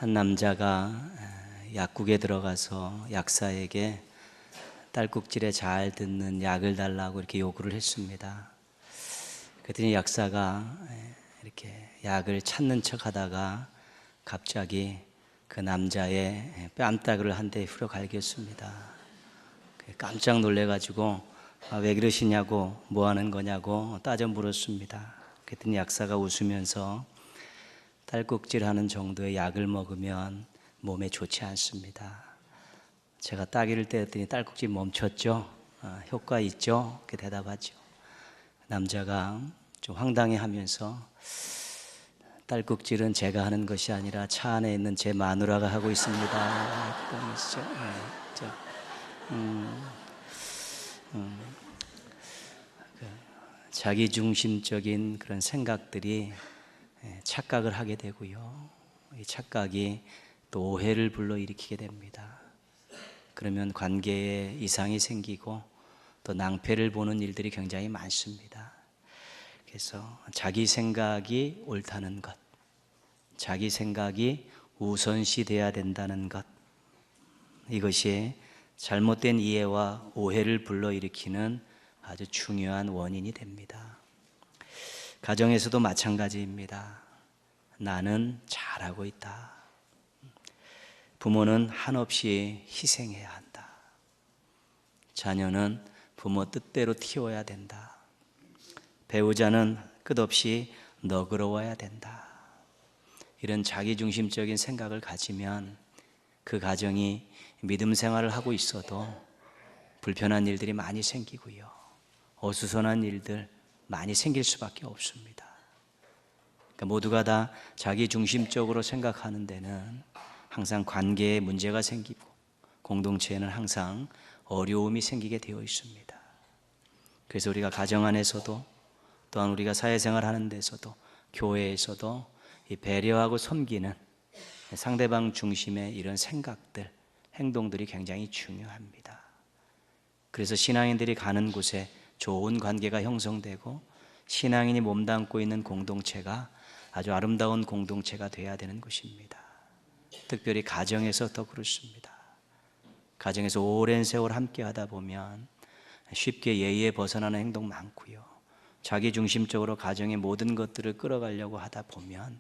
한 남자가 약국에 들어가서 약사에게 딸꾹질에 잘 듣는 약을 달라고 이렇게 요구를 했습니다. 그랬더니 약사가 이렇게 약을 찾는 척 하다가 갑자기 그 남자의 뺨따구를 한 대 후려갈겼습니다. 깜짝 놀래가지고 왜 그러시냐고, 뭐 하는 거냐고 따져 물었습니다. 그랬더니 약사가 웃으면서 딸꾹질하는 정도의 약을 먹으면 몸에 좋지 않습니다. 제가 따귀를 때렸더니 딸꾹질 멈췄죠? 효과 있죠? 이렇게 대답하죠. 남자가 좀 황당해하면서 딸꾹질은 제가 하는 것이 아니라 차 안에 있는 제 마누라가 하고 있습니다. 자기중심적인 그런 생각들이 착각을 하게 되고요. 이 착각이 또 오해를 불러일으키게 됩니다. 그러면 관계에 이상이 생기고 또 낭패를 보는 일들이 굉장히 많습니다. 그래서 자기 생각이 옳다는 것, 자기 생각이 우선시 돼야 된다는 것, 이것이 잘못된 이해와 오해를 불러일으키는 아주 중요한 원인이 됩니다. 가정에서도 마찬가지입니다. 나는 잘하고 있다. 부모는 한없이 희생해야 한다. 자녀는 부모 뜻대로 키워야 된다. 배우자는 끝없이 너그러워야 된다. 이런 자기중심적인 생각을 가지면 그 가정이 믿음 생활을 하고 있어도 불편한 일들이 많이 생기고요. 어수선한 일들 많이 생길 수밖에 없습니다. 그러니까 모두가 다 자기중심적으로 생각하는 데는 항상 관계에 문제가 생기고 공동체에는 항상 어려움이 생기게 되어 있습니다. 그래서 우리가 가정 안에서도 또한 우리가 사회생활 하는 데서도 교회에서도 이 배려하고 섬기는 상대방 중심의 이런 생각들, 행동들이 굉장히 중요합니다. 그래서 신앙인들이 가는 곳에 좋은 관계가 형성되고 신앙인이 몸담고 있는 공동체가 아주 아름다운 공동체가 되어야 되는 것입니다. 특별히 가정에서 더 그렇습니다. 가정에서 오랜 세월 함께 하다 보면 쉽게 예의에 벗어나는 행동 많고요. 자기중심적으로 가정의 모든 것들을 끌어가려고 하다 보면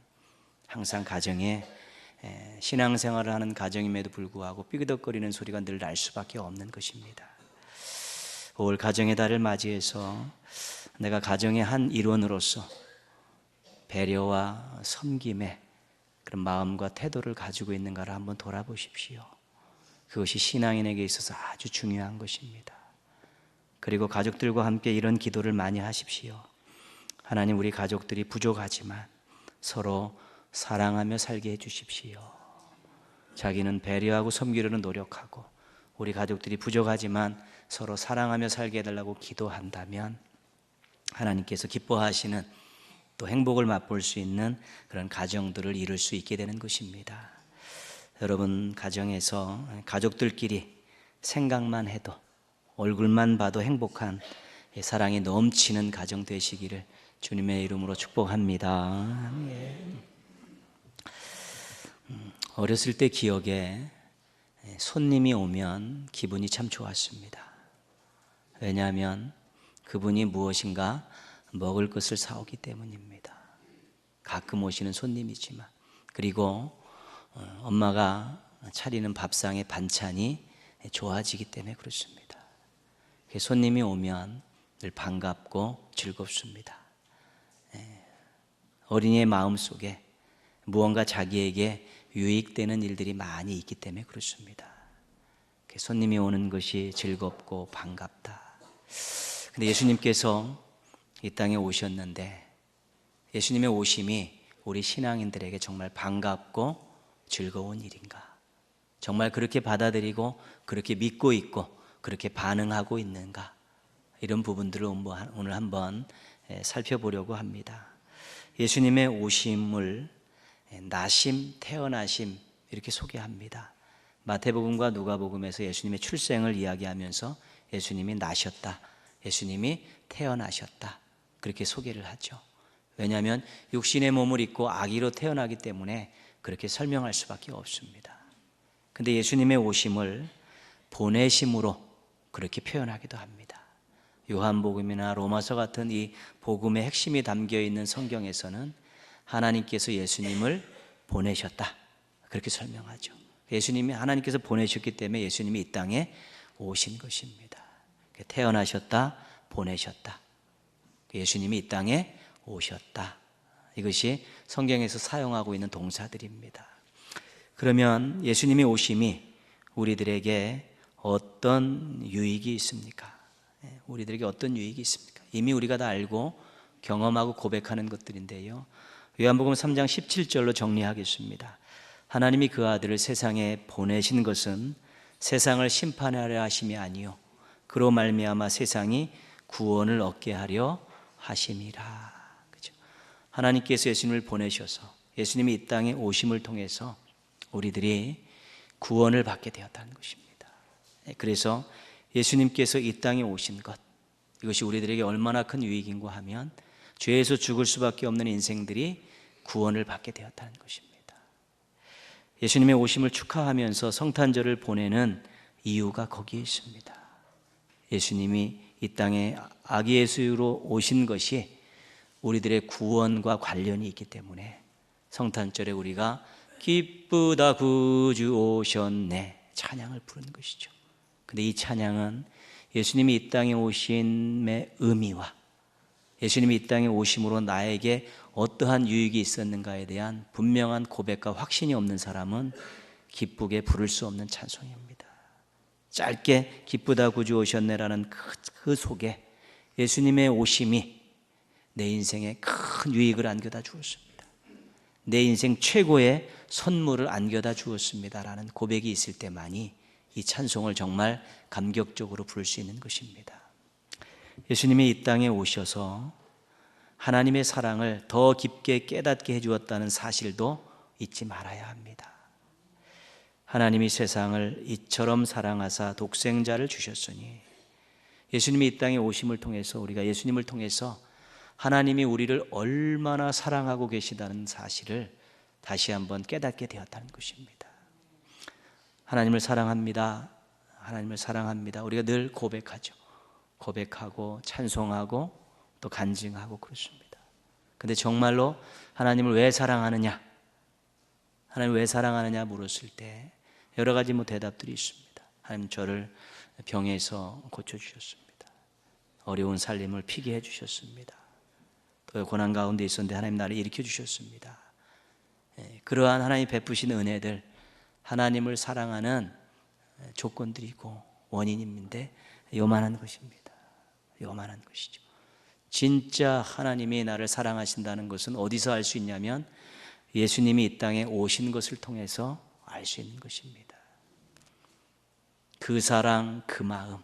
항상 가정에 신앙생활을 하는 가정임에도 불구하고 삐그덕거리는 소리가 늘 날 수밖에 없는 것입니다. 올 가정의 달을 맞이해서 내가 가정의 한 일원으로서 배려와 섬김의 그런 마음과 태도를 가지고 있는가를 한번 돌아보십시오. 그것이 신앙인에게 있어서 아주 중요한 것입니다. 그리고 가족들과 함께 이런 기도를 많이 하십시오. 하나님, 우리 가족들이 부족하지만 서로 사랑하며 살게 해주십시오. 자기는 배려하고 섬기려는 노력하고 우리 가족들이 부족하지만 서로 사랑하며 살게 해달라고 기도한다면 하나님께서 기뻐하시는 또 행복을 맛볼 수 있는 그런 가정들을 이룰 수 있게 되는 것입니다. 여러분, 가정에서 가족들끼리 생각만 해도 얼굴만 봐도 행복한 사랑이 넘치는 가정 되시기를 주님의 이름으로 축복합니다. 어렸을 때 기억에 손님이 오면 기분이 참 좋았습니다. 왜냐하면 그분이 무엇인가 먹을 것을 사오기 때문입니다. 가끔 오시는 손님이지만, 그리고 엄마가 차리는 밥상의 반찬이 좋아지기 때문에 그렇습니다. 손님이 오면 늘 반갑고 즐겁습니다. 어린이의 마음속에 무언가 자기에게 유익되는 일들이 많이 있기 때문에 그렇습니다. 손님이 오는 것이 즐겁고 반갑다. 근데 예수님께서 이 땅에 오셨는데 예수님의 오심이 우리 신앙인들에게 정말 반갑고 즐거운 일인가? 정말 그렇게 받아들이고 그렇게 믿고 있고 그렇게 반응하고 있는가? 이런 부분들을 오늘 한번 살펴보려고 합니다. 예수님의 오심을 나심, 태어나심 이렇게 소개합니다. 마태복음과 누가복음에서 예수님의 출생을 이야기하면서 예수님이 나셨다, 예수님이 태어나셨다 그렇게 소개를 하죠. 왜냐하면 육신의 몸을 입고 아기로 태어나기 때문에 그렇게 설명할 수밖에 없습니다. 근데 예수님의 오심을 보내심으로 그렇게 표현하기도 합니다. 요한복음이나 로마서 같은 이 복음의 핵심이 담겨 있는 성경에서는 하나님께서 예수님을 보내셨다, 그렇게 설명하죠. 예수님이 하나님께서 보내셨기 때문에 예수님이 이 땅에 오신 것입니다. 태어나셨다, 보내셨다, 예수님이 이 땅에 오셨다, 이것이 성경에서 사용하고 있는 동사들입니다. 그러면 예수님의 오심이 우리들에게 어떤 유익이 있습니까? 우리들에게 어떤 유익이 있습니까? 이미 우리가 다 알고 경험하고 고백하는 것들인데요, 요한복음 3장 17절로 정리하겠습니다. 하나님이 그 아들을 세상에 보내신 것은 세상을 심판하려 하심이 아니요 그로 말미암아 세상이 구원을 얻게 하려 하심이라. 그죠? 하나님께서 예수님을 보내셔서 예수님이 이 땅에 오심을 통해서 우리들이 구원을 받게 되었다는 것입니다. 그래서 예수님께서 이 땅에 오신 것, 이것이 우리들에게 얼마나 큰 유익인가 하면 죄에서 죽을 수밖에 없는 인생들이 구원을 받게 되었다는 것입니다. 예수님의 오심을 축하하면서 성탄절을 보내는 이유가 거기에 있습니다. 예수님이 이 땅에 아기 예수로 오신 것이 우리들의 구원과 관련이 있기 때문에 성탄절에 우리가 기쁘다 구주 오셨네 찬양을 부르는 것이죠. 근데 이 찬양은 예수님이 이 땅에 오심의 의미와 예수님이 이 땅에 오심으로 나에게 어떠한 유익이 있었는가에 대한 분명한 고백과 확신이 없는 사람은 기쁘게 부를 수 없는 찬송입니다. 짧게 기쁘다 구주 오셨네라는 그 속에 예수님의 오심이 내 인생에 큰 유익을 안겨다 주었습니다. 내 인생 최고의 선물을 안겨다 주었습니다라는 고백이 있을 때만이 이 찬송을 정말 감격적으로 부를 수 있는 것입니다. 예수님이 이 땅에 오셔서 하나님의 사랑을 더 깊게 깨닫게 해주었다는 사실도 잊지 말아야 합니다. 하나님이 세상을 이처럼 사랑하사 독생자를 주셨으니 예수님이 이 땅에 오심을 통해서 우리가 예수님을 통해서 하나님이 우리를 얼마나 사랑하고 계시다는 사실을 다시 한번 깨닫게 되었다는 것입니다. 하나님을 사랑합니다. 하나님을 사랑합니다. 우리가 늘 고백하죠. 고백하고 찬송하고 또 간증하고 그렇습니다. 근데 정말로 하나님을 왜 사랑하느냐? 하나님을 왜 사랑하느냐 물었을 때 여러 가지 대답들이 있습니다. 하나님 저를 병에서 고쳐주셨습니다. 어려운 살림을 피게 해주셨습니다. 또 고난 가운데 있었는데 하나님 나를 일으켜 주셨습니다. 그러한 하나님 베푸신 은혜들, 하나님을 사랑하는 조건들이고 원인인데 요만한 것입니다. 요만한 것이죠. 진짜 하나님이 나를 사랑하신다는 것은 어디서 알 수 있냐면 예수님이 이 땅에 오신 것을 통해서 알 수 있는 것입니다. 그 사랑, 그 마음,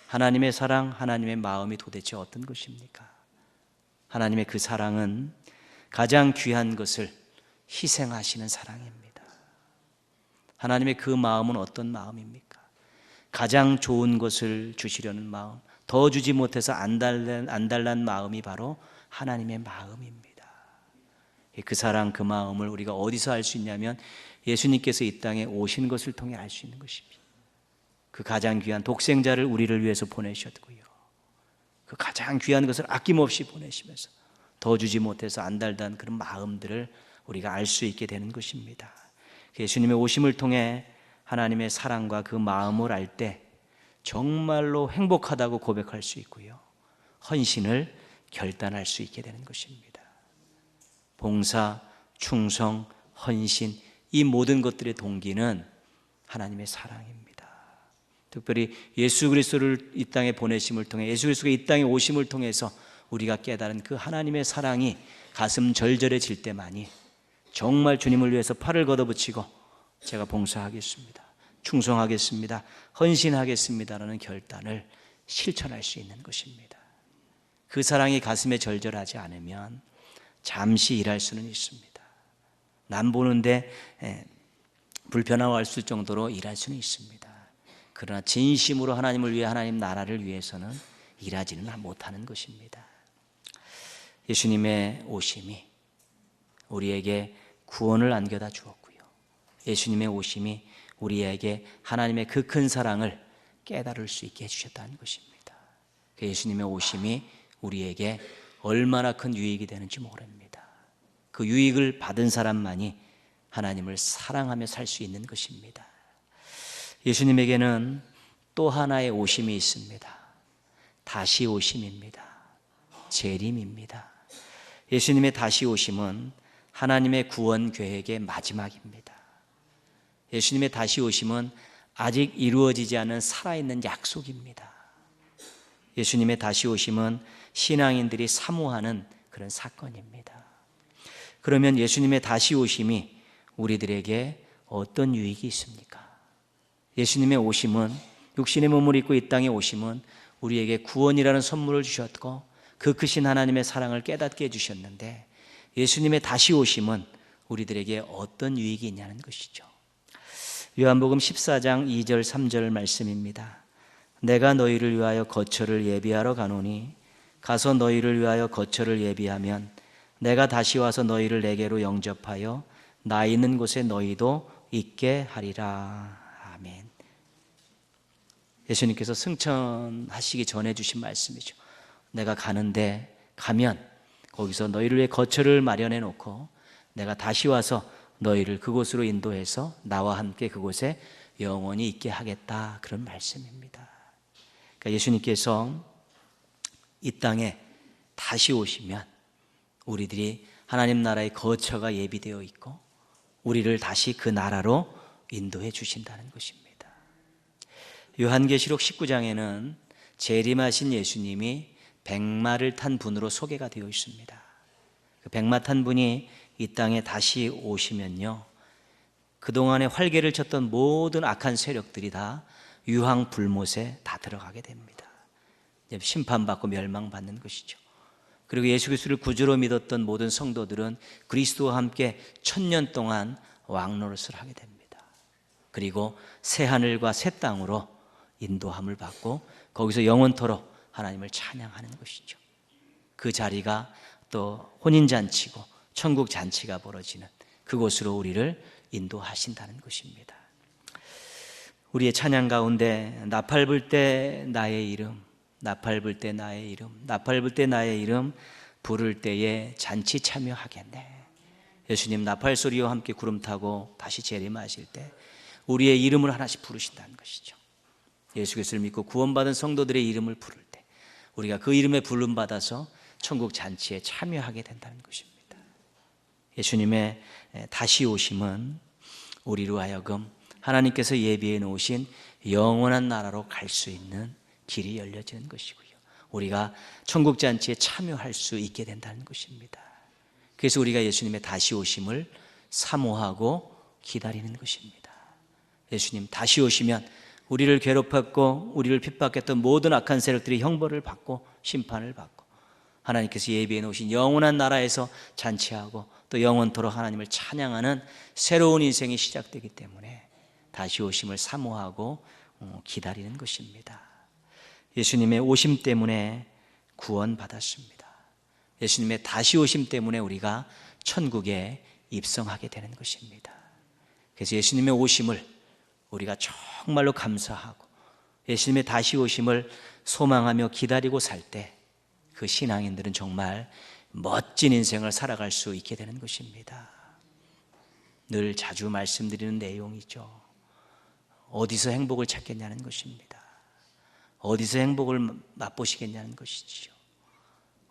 하나님의 사랑, 하나님의 마음이 도대체 어떤 것입니까? 하나님의 그 사랑은 가장 귀한 것을 희생하시는 사랑입니다. 하나님의 그 마음은 어떤 마음입니까? 가장 좋은 것을 주시려는 마음, 더 주지 못해서 안달난 마음이 바로 하나님의 마음입니다. 그 사랑, 그 마음을 우리가 어디서 알 수 있냐면 예수님께서 이 땅에 오신 것을 통해 알 수 있는 것입니다. 그 가장 귀한 독생자를 우리를 위해서 보내셨고요, 그 가장 귀한 것을 아낌없이 보내시면서 더 주지 못해서 안달단 그런 마음들을 우리가 알 수 있게 되는 것입니다. 예수님의 오심을 통해 하나님의 사랑과 그 마음을 알 때 정말로 행복하다고 고백할 수 있고요, 헌신을 결단할 수 있게 되는 것입니다. 봉사, 충성, 헌신, 이 모든 것들의 동기는 하나님의 사랑입니다. 특별히 예수 그리스도를 이 땅에 보내심을 통해 예수 그리스도가 이 땅에 오심을 통해서 우리가 깨달은 그 하나님의 사랑이 가슴 절절해질 때만이 정말 주님을 위해서 팔을 걷어붙이고 제가 봉사하겠습니다, 충성하겠습니다, 헌신하겠습니다라는 결단을 실천할 수 있는 것입니다. 그 사랑이 가슴에 절절하지 않으면 잠시 일할 수는 있습니다. 남 보는데 불편함을 수 있을 정도로 일할 수는 있습니다. 그러나 진심으로 하나님을 위해 하나님 나라를 위해서는 일하지는 못하는 것입니다. 예수님의 오심이 우리에게 구원을 안겨다 주었고요. 예수님의 오심이 우리에게 하나님의 그 큰 사랑을 깨달을 수 있게 해주셨다는 것입니다. 그 예수님의 오심이 우리에게 얼마나 큰 유익이 되는지 모릅니다. 그 유익을 받은 사람만이 하나님을 사랑하며 살 수 있는 것입니다. 예수님에게는 또 하나의 오심이 있습니다. 다시 오심입니다. 재림입니다. 예수님의 다시 오심은 하나님의 구원 계획의 마지막입니다. 예수님의 다시 오심은 아직 이루어지지 않은 살아있는 약속입니다. 예수님의 다시 오심은 신앙인들이 사모하는 그런 사건입니다. 그러면 예수님의 다시 오심이 우리들에게 어떤 유익이 있습니까? 예수님의 오심은, 육신의 몸을 입고 이 땅에 오심은 우리에게 구원이라는 선물을 주셨고 그 크신 하나님의 사랑을 깨닫게 해주셨는데, 예수님의 다시 오심은 우리들에게 어떤 유익이 있냐는 것이죠. 요한복음 14장 2절 3절 말씀입니다. 내가 너희를 위하여 거처를 예비하러 가노니 가서 너희를 위하여 거처를 예비하면 내가 다시 와서 너희를 내게로 영접하여 나 있는 곳에 너희도 있게 하리라. 아멘. 예수님께서 승천하시기 전에 주신 말씀이죠. 내가 가는데 가면 거기서 너희를 위해 거처를 마련해 놓고 내가 다시 와서 너희를 그곳으로 인도해서 나와 함께 그곳에 영원히 있게 하겠다, 그런 말씀입니다. 그러니까 예수님께서 이 땅에 다시 오시면 우리들이 하나님 나라의 거처가 예비되어 있고 우리를 다시 그 나라로 인도해 주신다는 것입니다. 요한계시록 19장에는 재림하신 예수님이 백마를 탄 분으로 소개가 되어 있습니다. 그 백마 탄 분이 이 땅에 다시 오시면요, 그동안에 활개를 쳤던 모든 악한 세력들이 다 유황불못에 다 들어가게 됩니다. 심판받고 멸망받는 것이죠. 그리고 예수 그리스도를 구주로 믿었던 모든 성도들은 그리스도와 함께 1000년 동안 왕노릇을 하게 됩니다. 그리고 새 하늘과 새 땅으로 인도함을 받고 거기서 영원토록 하나님을 찬양하는 것이죠. 그 자리가 또 혼인잔치고 천국잔치가 벌어지는 그곳으로 우리를 인도하신다는 것입니다. 우리의 찬양 가운데 나팔 불 때 나의 이름, 나팔 불 때 나의 이름, 나팔 불 때 나의 이름 부를 때에 잔치 참여하겠네. 예수님 나팔 소리와 함께 구름 타고 다시 재림하실 때 우리의 이름을 하나씩 부르신다는 것이죠. 예수 그리스도를 믿고 구원받은 성도들의 이름을 부를 때 우리가 그 이름에 부름받아서 천국 잔치에 참여하게 된다는 것입니다. 예수님의 다시 오심은 우리로 하여금 하나님께서 예비해 놓으신 영원한 나라로 갈 수 있는 길이 열려지는 것이고요, 우리가 천국 잔치에 참여할 수 있게 된다는 것입니다. 그래서 우리가 예수님의 다시 오심을 사모하고 기다리는 것입니다. 예수님 다시 오시면 우리를 괴롭혔고 우리를 핍박했던 모든 악한 세력들이 형벌을 받고 심판을 받고 하나님께서 예비해 놓으신 영원한 나라에서 잔치하고 또 영원토록 하나님을 찬양하는 새로운 인생이 시작되기 때문에 다시 오심을 사모하고 기다리는 것입니다. 예수님의 오심 때문에 구원받았습니다. 예수님의 다시 오심 때문에 우리가 천국에 입성하게 되는 것입니다. 그래서 예수님의 오심을 우리가 정말로 감사하고 예수님의 다시 오심을 소망하며 기다리고 살 때 그 신앙인들은 정말 멋진 인생을 살아갈 수 있게 되는 것입니다. 늘 자주 말씀드리는 내용이죠. 어디서 행복을 찾겠냐는 것입니다. 어디서 행복을 맛보시겠냐는 것이지요.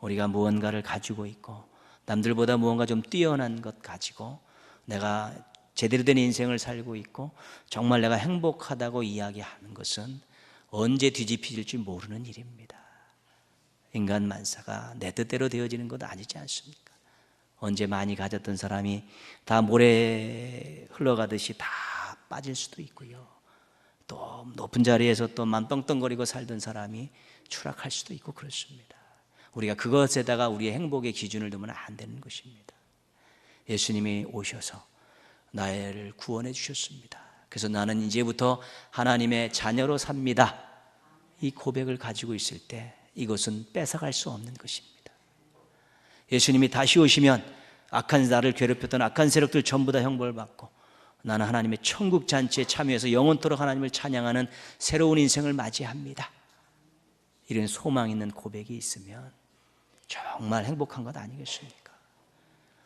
우리가 무언가를 가지고 있고 남들보다 무언가 좀 뛰어난 것 가지고 내가 제대로 된 인생을 살고 있고 정말 내가 행복하다고 이야기하는 것은 언제 뒤집힐지 모르는 일입니다. 인간 만사가 내 뜻대로 되어지는 것 아니지 않습니까? 언제 많이 가졌던 사람이 다 모래 흘러가듯이 다 빠질 수도 있고요, 또 높은 자리에서 또 만떵떵거리고 살던 사람이 추락할 수도 있고 그렇습니다. 우리가 그것에다가 우리의 행복의 기준을 두면 안 되는 것입니다. 예수님이 오셔서 나를 구원해 주셨습니다. 그래서 나는 이제부터 하나님의 자녀로 삽니다. 이 고백을 가지고 있을 때 이것은 뺏어갈 수 없는 것입니다. 예수님이 다시 오시면 나를 괴롭혔던 악한 세력들 전부 다 형벌을 받고 나는 하나님의 천국 잔치에 참여해서 영원토록 하나님을 찬양하는 새로운 인생을 맞이합니다. 이런 소망 있는 고백이 있으면 정말 행복한 것 아니겠습니까?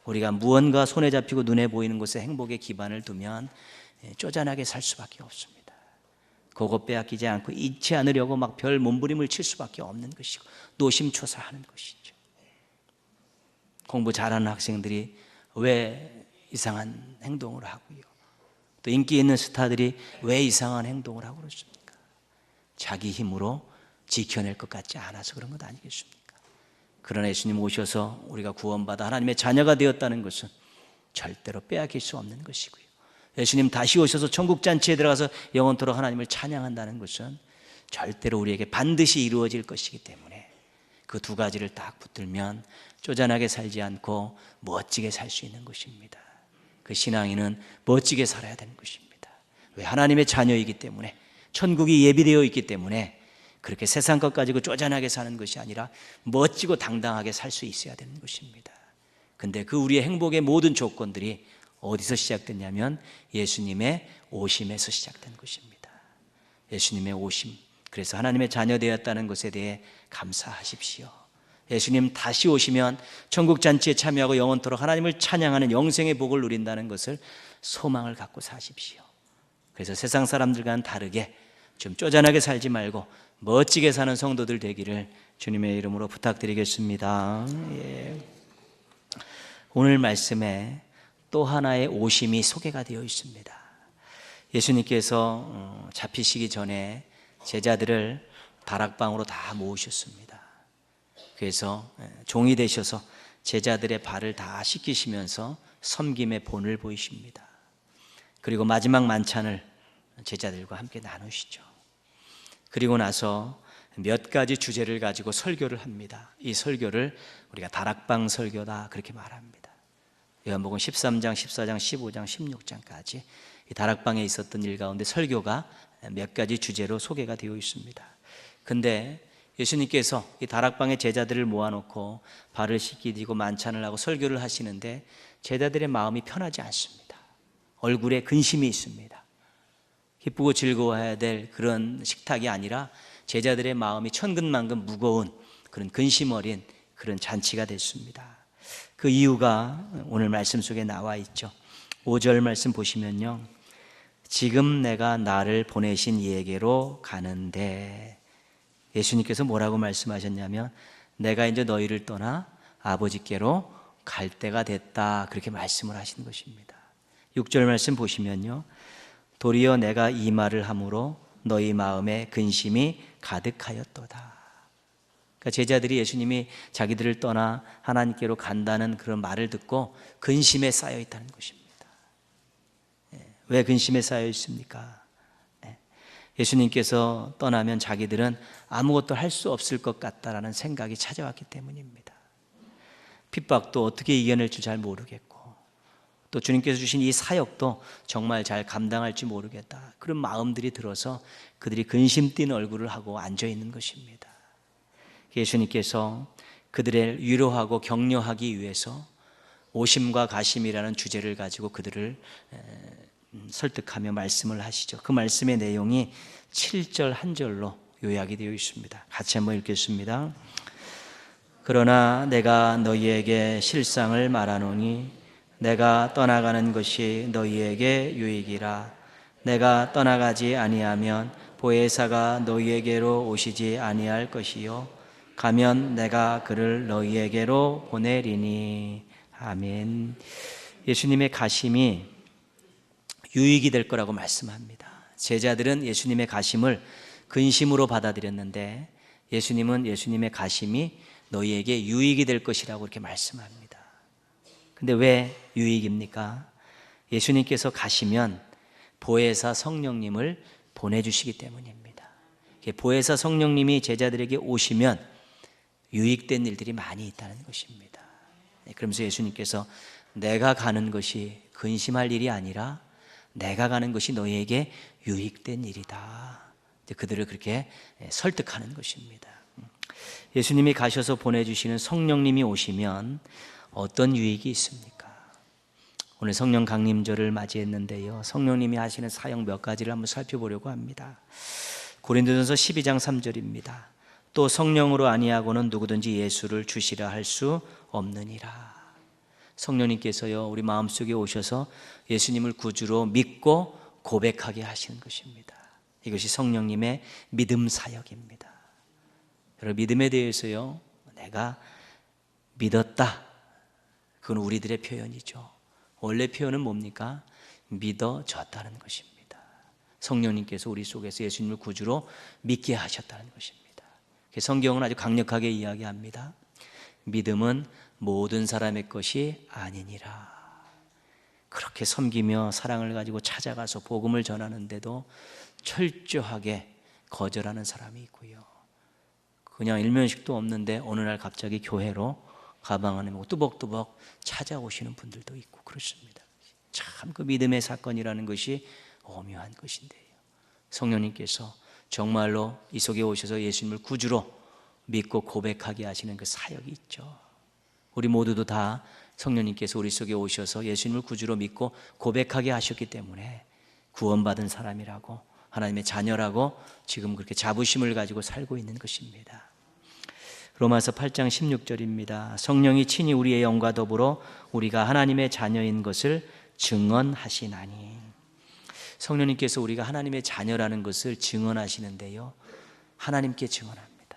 우리가 무언가 손에 잡히고 눈에 보이는 곳에 행복의 기반을 두면 쪼잔하게 살 수밖에 없습니다. 그것 빼앗기지 않고 잊지 않으려고 막 별 몸부림을 칠 수밖에 없는 것이고 노심초사하는 것이죠. 공부 잘하는 학생들이 왜 이상한 행동을 하고요, 또 인기 있는 스타들이 왜 이상한 행동을 하고 그렇습니까? 자기 힘으로 지켜낼 것 같지 않아서 그런 것 아니겠습니까? 그러나 예수님 오셔서 우리가 구원받아 하나님의 자녀가 되었다는 것은 절대로 빼앗길 수 없는 것이고요, 예수님 다시 오셔서 천국잔치에 들어가서 영원토록 하나님을 찬양한다는 것은 절대로 우리에게 반드시 이루어질 것이기 때문에 그 두 가지를 딱 붙들면 쪼잔하게 살지 않고 멋지게 살 수 있는 것입니다. 그 신앙인은 멋지게 살아야 되는 것입니다. 왜? 하나님의 자녀이기 때문에, 천국이 예비되어 있기 때문에 그렇게 세상 것 가지고 쪼잔하게 사는 것이 아니라 멋지고 당당하게 살 수 있어야 되는 것입니다. 근데 그 우리의 행복의 모든 조건들이 어디서 시작됐냐면 예수님의 오심에서 시작된 것입니다. 예수님의 오심, 그래서 하나님의 자녀 되었다는 것에 대해 감사하십시오. 예수님 다시 오시면 천국잔치에 참여하고 영원토록 하나님을 찬양하는 영생의 복을 누린다는 것을 소망을 갖고 사십시오. 그래서 세상 사람들과는 다르게 좀 쪼잔하게 살지 말고 멋지게 사는 성도들 되기를 주님의 이름으로 부탁드리겠습니다. 오늘 말씀에 또 하나의 오심이 소개가 되어 있습니다. 예수님께서 잡히시기 전에 제자들을 다락방으로 다 모으셨습니다. 그래서 종이 되셔서 제자들의 발을 다 씻기시면서 섬김의 본을 보이십니다. 그리고 마지막 만찬을 제자들과 함께 나누시죠. 그리고 나서 몇 가지 주제를 가지고 설교를 합니다. 이 설교를 우리가 다락방 설교다 그렇게 말합니다. 요한복음 13장, 14장, 15장, 16장까지 이 다락방에 있었던 일 가운데 설교가 몇 가지 주제로 소개가 되어 있습니다. 근데 예수님께서 이 다락방에 제자들을 모아놓고 발을 씻기고 만찬을 하고 설교를 하시는데 제자들의 마음이 편하지 않습니다. 얼굴에 근심이 있습니다. 기쁘고 즐거워해야 될 그런 식탁이 아니라 제자들의 마음이 천근만근 무거운 그런 근심 어린 그런 잔치가 됐습니다. 그 이유가 오늘 말씀 속에 나와 있죠. 5절 말씀 보시면요, 지금 내가 나를 보내신 이에게로 가는데, 예수님께서 뭐라고 말씀하셨냐면 내가 이제 너희를 떠나 아버지께로 갈 때가 됐다 그렇게 말씀을 하시는 것입니다. 6절 말씀 보시면요, 도리어 내가 이 말을 함으로 너희 마음에 근심이 가득하였도다. 그러니까 제자들이 예수님이 자기들을 떠나 하나님께로 간다는 그런 말을 듣고 근심에 쌓여 있다는 것입니다. 왜 근심에 쌓여 있습니까? 예수님께서 떠나면 자기들은 아무것도 할 수 없을 것 같다라는 생각이 찾아왔기 때문입니다. 핍박도 어떻게 이겨낼 줄 잘 모르겠고, 또 주님께서 주신 이 사역도 정말 잘 감당할지 모르겠다, 그런 마음들이 들어서 그들이 근심 띤 얼굴을 하고 앉아 있는 것입니다. 예수님께서 그들을 위로하고 격려하기 위해서 오심과 가심이라는 주제를 가지고 그들을 설득하며 말씀을 하시죠. 그 말씀의 내용이 7절 한 절로 요약이 되어 있습니다. 같이 한번 읽겠습니다. 그러나 내가 너희에게 실상을 말하노니 내가 떠나가는 것이 너희에게 유익이라. 내가 떠나가지 아니하면 보혜사가 너희에게로 오시지 아니할 것이요 가면 내가 그를 너희에게로 보내리니. 아멘. 예수님의 가심이 유익이 될 거라고 말씀합니다. 제자들은 예수님의 가심을 근심으로 받아들였는데 예수님은 예수님의 가심이 너희에게 유익이 될 것이라고 이렇게 말씀합니다. 근데 왜 유익입니까? 예수님께서 가시면 보혜사 성령님을 보내주시기 때문입니다. 보혜사 성령님이 제자들에게 오시면 유익된 일들이 많이 있다는 것입니다. 그러면서 예수님께서 내가 가는 것이 근심할 일이 아니라 내가 가는 것이 너희에게 유익된 일이다, 그들을 그렇게 설득하는 것입니다. 예수님이 가셔서 보내주시는 성령님이 오시면 어떤 유익이 있습니까? 오늘 성령 강림절을 맞이했는데요, 성령님이 하시는 사역 몇 가지를 한번 살펴보려고 합니다. 고린도전서 12장 3절입니다. 또 성령으로 아니하고는 누구든지 예수를 주시라 할 수 없느니라. 성령님께서요, 우리 마음속에 오셔서 예수님을 구주로 믿고 고백하게 하시는 것입니다. 이것이 성령님의 믿음 사역입니다. 여러분, 믿음에 대해서요, 내가 믿었다, 그건 우리들의 표현이죠. 원래 표현은 뭡니까? 믿어졌다는 것입니다. 성령님께서 우리 속에서 예수님을 구주로 믿게 하셨다는 것입니다. 성경은 아주 강력하게 이야기합니다. 믿음은 모든 사람의 것이 아니니라. 그렇게 섬기며 사랑을 가지고 찾아가서 복음을 전하는데도 철저하게 거절하는 사람이 있고요, 그냥 일면식도 없는데 어느 날 갑자기 교회로 가방 안에 메고 뚜벅뚜벅 찾아오시는 분들도 있고 그렇습니다. 참 그 믿음의 사건이라는 것이 오묘한 것인데요, 성령님께서 정말로 이 속에 오셔서 예수님을 구주로 믿고 고백하게 하시는 그 사역이 있죠. 우리 모두도 다 성령님께서 우리 속에 오셔서 예수님을 구주로 믿고 고백하게 하셨기 때문에 구원받은 사람이라고, 하나님의 자녀라고 지금 그렇게 자부심을 가지고 살고 있는 것입니다. 로마서 8장 16절입니다. 성령이 친히 우리의 영과 더불어 우리가 하나님의 자녀인 것을 증언하시나니. 성령님께서 우리가 하나님의 자녀라는 것을 증언하시는데요, 하나님께 증언합니다.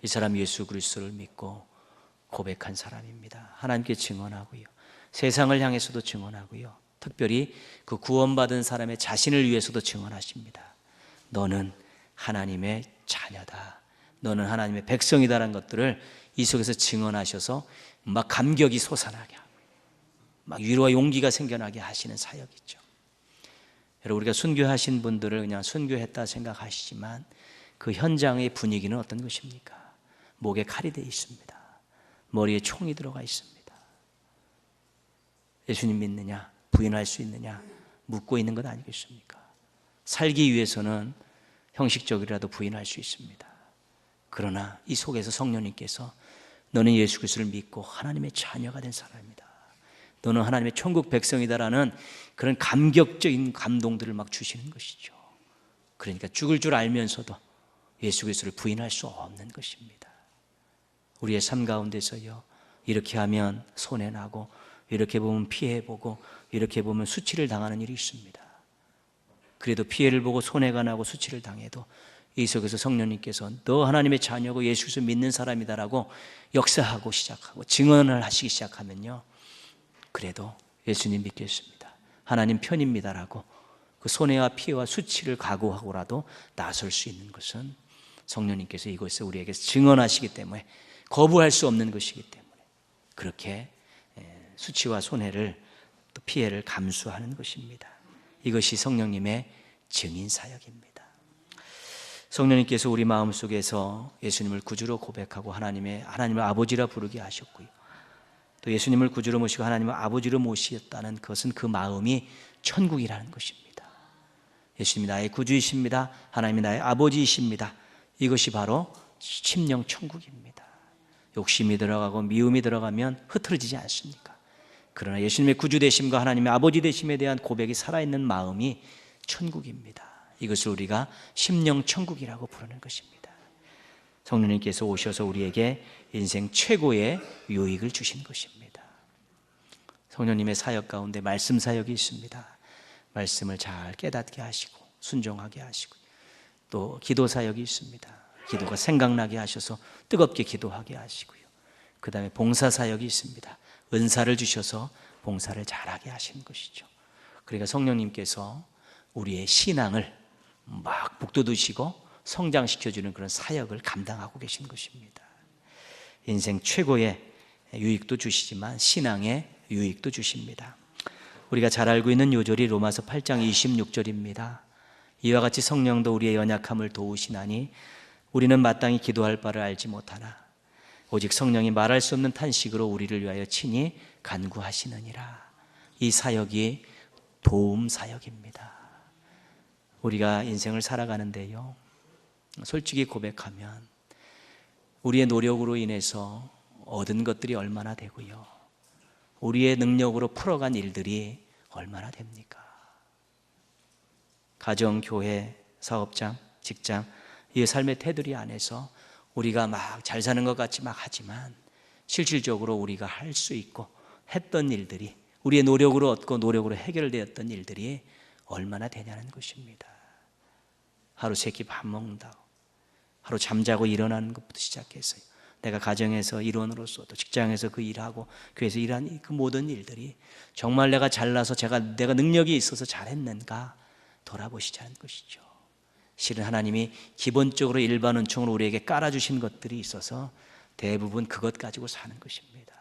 이 사람 예수 그리스도를 믿고 고백한 사람입니다. 하나님께 증언하고요, 세상을 향해서도 증언하고요, 특별히 그 구원받은 사람의 자신을 위해서도 증언하십니다. 너는 하나님의 자녀다, 너는 하나님의 백성이다라는 것들을 이 속에서 증언하셔서 막 감격이 솟아나게 하고 막 위로와 용기가 생겨나게 하시는 사역이죠. 여러분, 우리가 순교하신 분들을 그냥 순교했다 생각하시지만 그 현장의 분위기는 어떤 것입니까? 목에 칼이 돼 있습니다. 머리에 총이 들어가 있습니다. 예수님 믿느냐, 부인할 수 있느냐 묻고 있는 것 아니겠습니까? 살기 위해서는 형식적이라도 부인할 수 있습니다. 그러나 이 속에서 성령님께서 너는 예수 그리스도를 믿고 하나님의 자녀가 된 사람이다, 너는 하나님의 천국 백성이다라는 그런 감격적인 감동들을 막 주시는 것이죠. 그러니까 죽을 줄 알면서도 예수 그리스도를 부인할 수 없는 것입니다. 우리의 삶 가운데서요, 이렇게 하면 손해나고, 이렇게 보면 피해보고, 이렇게 보면 수치를 당하는 일이 있습니다. 그래도 피해를 보고 손해가 나고 수치를 당해도 이 속에서 성령님께서 너 하나님의 자녀고 예수 그리스도 믿는 사람이다라고 역사하고 시작하고 증언을 하시기 시작하면요, 그래도 예수님 믿겠습니다, 하나님 편입니다라고 그 손해와 피해와 수치를 각오하고라도 나설 수 있는 것은 성령님께서 이것을 우리에게 증언하시기 때문에, 거부할 수 없는 것이기 때문에 그렇게 수치와 손해를 또 피해를 감수하는 것입니다. 이것이 성령님의 증인 사역입니다. 성령님께서 우리 마음속에서 예수님을 구주로 고백하고 하나님을 아버지라 부르게 하셨고요, 또 예수님을 구주로 모시고 하나님을 아버지로 모시었다는 것은 그 마음이 천국이라는 것입니다. 예수님이 나의 구주이십니다, 하나님이 나의 아버지이십니다. 이것이 바로 심령 천국입니다. 욕심이 들어가고 미움이 들어가면 흐트러지지 않습니까? 그러나 예수님의 구주 되심과 하나님의 아버지 되심에 대한 고백이 살아있는 마음이 천국입니다. 이것을 우리가 심령 천국이라고 부르는 것입니다. 성령님께서 오셔서 우리에게 인생 최고의 유익을 주신 것입니다. 성령님의 사역 가운데 말씀 사역이 있습니다. 말씀을 잘 깨닫게 하시고 순종하게 하시고, 또 기도 사역이 있습니다. 기도가 생각나게 하셔서 뜨겁게 기도하게 하시고요, 그 다음에 봉사 사역이 있습니다. 은사를 주셔서 봉사를 잘하게 하시는 것이죠. 그러니까 성령님께서 우리의 신앙을 막 북돋우시고 성장시켜주는 그런 사역을 감당하고 계신 것입니다. 인생 최고의 유익도 주시지만 신앙의 유익도 주십니다. 우리가 잘 알고 있는 요절이 로마서 8장 26절입니다. 이와 같이 성령도 우리의 연약함을 도우시나니 우리는 마땅히 기도할 바를 알지 못하나 오직 성령이 말할 수 없는 탄식으로 우리를 위하여 친히 간구하시느니라. 이 사역이 도움 사역입니다. 우리가 인생을 살아가는데요, 솔직히 고백하면 우리의 노력으로 인해서 얻은 것들이 얼마나 되고요, 우리의 능력으로 풀어간 일들이 얼마나 됩니까? 가정, 교회, 사업장, 직장, 이 삶의 테두리 안에서 우리가 막 잘 사는 것 같이 막 하지만 실질적으로 우리가 할 수 있고 했던 일들이, 우리의 노력으로 얻고 노력으로 해결되었던 일들이 얼마나 되냐는 것입니다. 하루 세 끼 밥 먹는다고, 하루 잠자고 일어나는 것부터 시작해서요, 내가 가정에서 일원으로서 또 직장에서 그 일하고 교회에서 일하는 그 모든 일들이 정말 내가 잘나서 내가 능력이 있어서 잘했는가 돌아보시자는 것이죠. 실은 하나님이 기본적으로 일반 은총으로 우리에게 깔아주신 것들이 있어서 대부분 그것 가지고 사는 것입니다.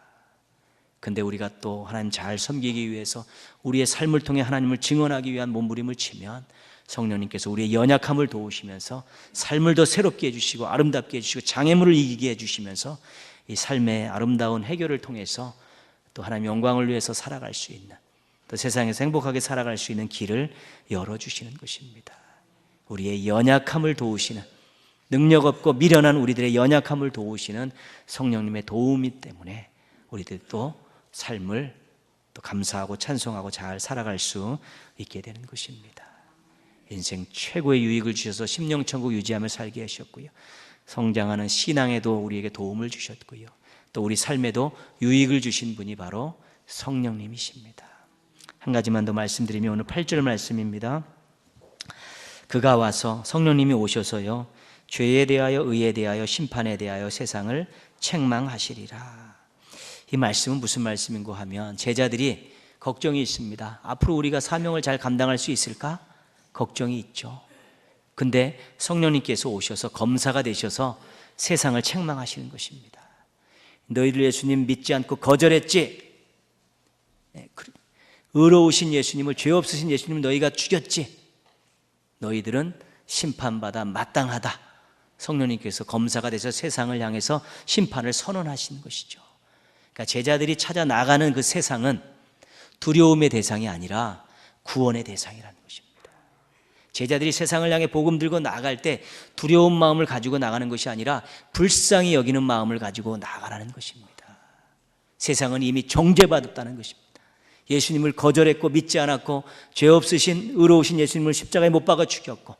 근데 우리가 또 하나님 잘 섬기기 위해서 우리의 삶을 통해 하나님을 증언하기 위한 몸부림을 치면 성령님께서 우리의 연약함을 도우시면서 삶을 더 새롭게 해주시고 아름답게 해주시고 장애물을 이기게 해주시면서 이 삶의 아름다운 해결을 통해서 또 하나님 영광을 위해서 살아갈 수 있는, 또 세상에서 행복하게 살아갈 수 있는 길을 열어주시는 것입니다. 우리의 연약함을 도우시는, 능력 없고 미련한 우리들의 연약함을 도우시는 성령님의 도움이 때문에 우리들도 삶을 또 감사하고 찬송하고 잘 살아갈 수 있게 되는 것입니다. 인생 최고의 유익을 주셔서 심령천국 유지하며 살게 하셨고요, 성장하는 신앙에도 우리에게 도움을 주셨고요, 또 우리 삶에도 유익을 주신 분이 바로 성령님이십니다. 한 가지만 더 말씀드리면 오늘 8절 말씀입니다. 그가 와서, 성령님이 오셔서요, 죄에 대하여 의에 대하여 심판에 대하여 세상을 책망하시리라. 이 말씀은 무슨 말씀인고 하면 제자들이 걱정이 있습니다. 앞으로 우리가 사명을 잘 감당할 수 있을까? 걱정이 있죠. 근데 성령님께서 오셔서 검사가 되셔서 세상을 책망하시는 것입니다. 너희들 예수님 믿지 않고 거절했지? 의로우신 예수님을, 죄 없으신 예수님을 너희가 죽였지? 너희들은 심판받아 마땅하다. 성령님께서 검사가 돼서 세상을 향해서 심판을 선언하시는 것이죠. 그러니까 제자들이 찾아 나가는 그 세상은 두려움의 대상이 아니라 구원의 대상이라는 것입니다. 제자들이 세상을 향해 복음 들고 나갈 때 두려운 마음을 가지고 나가는 것이 아니라 불쌍히 여기는 마음을 가지고 나가라는 것입니다. 세상은 이미 정죄받았다는 것입니다. 예수님을 거절했고 믿지 않았고 죄 없으신 의로우신 예수님을 십자가에 못 박아 죽였고,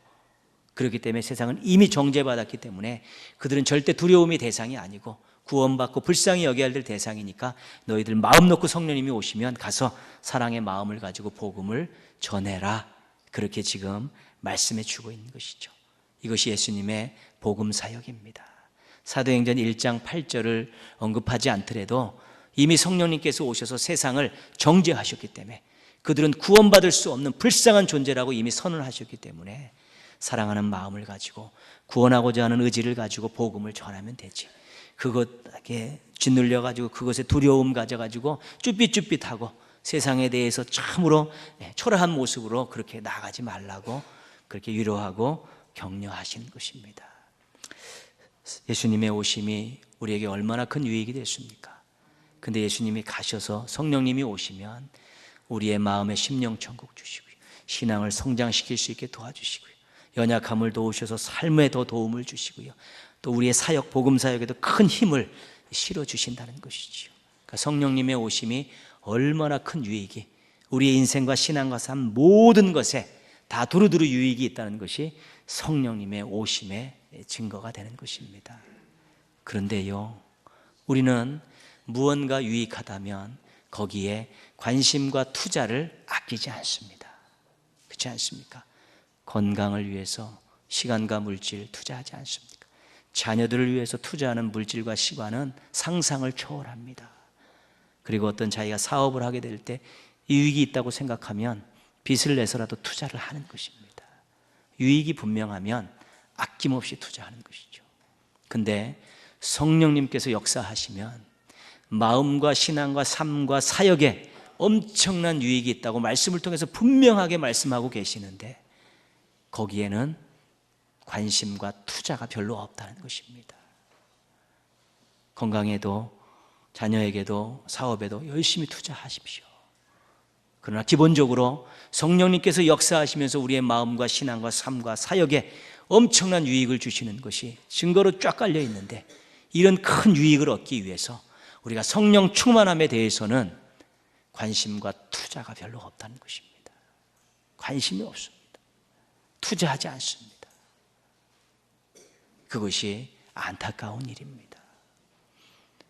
그렇기 때문에 세상은 이미 정죄받았기 때문에 그들은 절대 두려움의 대상이 아니고 구원받고 불쌍히 여겨야 될 대상이니까 너희들 마음 놓고 성령님이 오시면 가서 사랑의 마음을 가지고 복음을 전해라. 그렇게 지금 말씀해 주고 있는 것이죠. 이것이 예수님의 복음 사역입니다. 사도행전 1장 8절을 언급하지 않더라도 이미 성령님께서 오셔서 세상을 정죄하셨기 때문에 그들은 구원받을 수 없는 불쌍한 존재라고 이미 선언하셨기 때문에 사랑하는 마음을 가지고 구원하고자 하는 의지를 가지고 복음을 전하면 되지, 그것에 짓눌려가지고 그것에 두려움 가져가지고 쭈삣쭈삣하고 세상에 대해서 참으로 초라한 모습으로 그렇게 나가지 말라고 그렇게 위로하고 격려하시는 것입니다. 예수님의 오심이 우리에게 얼마나 큰 유익이 됐습니까? 근데 예수님이 가셔서 성령님이 오시면 우리의 마음에 심령천국 주시고요, 신앙을 성장시킬 수 있게 도와주시고요, 연약함을 도우셔서 삶에 더 도움을 주시고요, 또 우리의 사역, 복음 사역에도 큰 힘을 실어주신다는 것이지요. 그러니까 성령님의 오심이 얼마나 큰 유익이, 우리의 인생과 신앙과 삶 모든 것에 다 두루두루 유익이 있다는 것이 성령님의 오심의 증거가 되는 것입니다. 그런데요, 우리는 무언가 유익하다면 거기에 관심과 투자를 아끼지 않습니다. 그렇지 않습니까? 건강을 위해서 시간과 물질 투자하지 않습니까? 자녀들을 위해서 투자하는 물질과 시간은 상상을 초월합니다. 그리고 어떤 자기가 사업을 하게 될 때 유익이 있다고 생각하면 빚을 내서라도 투자를 하는 것입니다. 유익이 분명하면 아낌없이 투자하는 것이죠. 근데 성령님께서 역사하시면 마음과 신앙과 삶과 사역에 엄청난 유익이 있다고 말씀을 통해서 분명하게 말씀하고 계시는데 거기에는 관심과 투자가 별로 없다는 것입니다. 건강에도 자녀에게도 사업에도 열심히 투자하십시오. 그러나 기본적으로 성령님께서 역사하시면서 우리의 마음과 신앙과 삶과 사역에 엄청난 유익을 주시는 것이 증거로 쫙 깔려 있는데, 이런 큰 유익을 얻기 위해서 우리가 성령 충만함에 대해서는 관심과 투자가 별로 없다는 것입니다. 관심이 없습니다. 투자하지 않습니다. 그것이 안타까운 일입니다.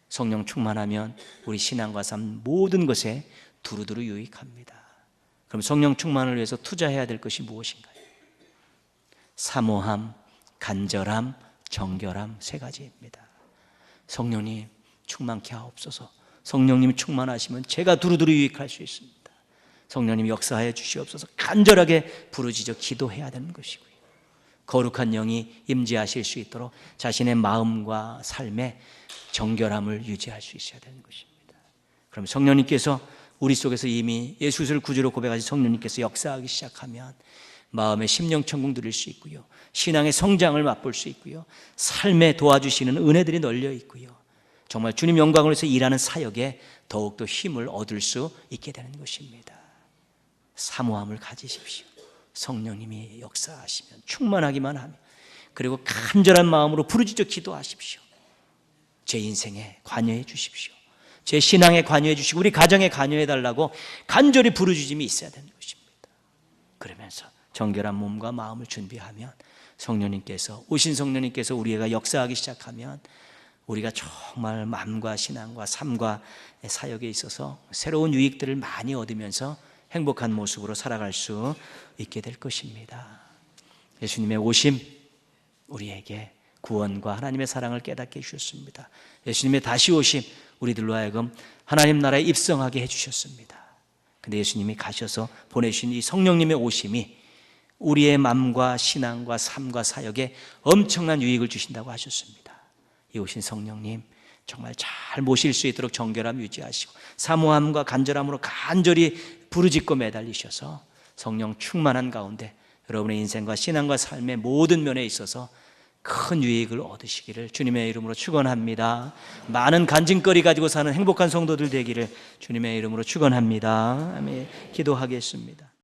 성령 충만하면 우리 신앙과 삶 모든 것에 두루두루 유익합니다. 그럼 성령 충만을 위해서 투자해야 될 것이 무엇인가요? 사모함, 간절함, 정결함, 세 가지입니다. 성령님 충만케 하옵소서. 성령님 충만하시면 제가 두루두루 유익할 수 있습니다. 성령님 역사하여 주시옵소서. 간절하게 부르짖어 기도해야 되는 것이고요. 거룩한 영이 임재하실 수 있도록 자신의 마음과 삶에 정결함을 유지할 수 있어야 되는 것입니다. 그럼 성령님께서 우리 속에서 이미 예수 그리스도를 구주로 고백하신 성령님께서 역사하기 시작하면 마음의 심령천국 누릴 수 있고요, 신앙의 성장을 맛볼 수 있고요, 삶에 도와주시는 은혜들이 널려 있고요, 정말 주님 영광을 위해서 일하는 사역에 더욱더 힘을 얻을 수 있게 되는 것입니다. 사모함을 가지십시오. 성령님이 역사하시면 충만하기만 하면, 그리고 간절한 마음으로 부르짖어 기도하십시오. 제 인생에 관여해 주십시오. 제 신앙에 관여해 주시고 우리 가정에 관여해 달라고 간절히 부르짖음이 있어야 되는 것입니다. 그러면서 정결한 몸과 마음을 준비하면 성령님께서, 오신 성령님께서 우리가 역사하기 시작하면 우리가 정말 마음과 신앙과 삶과 사역에 있어서 새로운 유익들을 많이 얻으면서 행복한 모습으로 살아갈 수 있게 될 것입니다. 예수님의 오심, 우리에게 구원과 하나님의 사랑을 깨닫게 해주셨습니다. 예수님의 다시 오심, 우리들로 하여금 하나님 나라에 입성하게 해주셨습니다. 근데 예수님이 가셔서 보내신 이 성령님의 오심이 우리의 마음과 신앙과 삶과 사역에 엄청난 유익을 주신다고 하셨습니다. 이 오신 성령님 정말 잘 모실 수 있도록 정결함 유지하시고 사모함과 간절함으로 간절히 부르짖고 매달리셔서 성령 충만한 가운데 여러분의 인생과 신앙과 삶의 모든 면에 있어서 큰 유익을 얻으시기를 주님의 이름으로 축원합니다. 많은 간증거리 가지고 사는 행복한 성도들 되기를 주님의 이름으로 축원합니다. 아멘. 기도하겠습니다.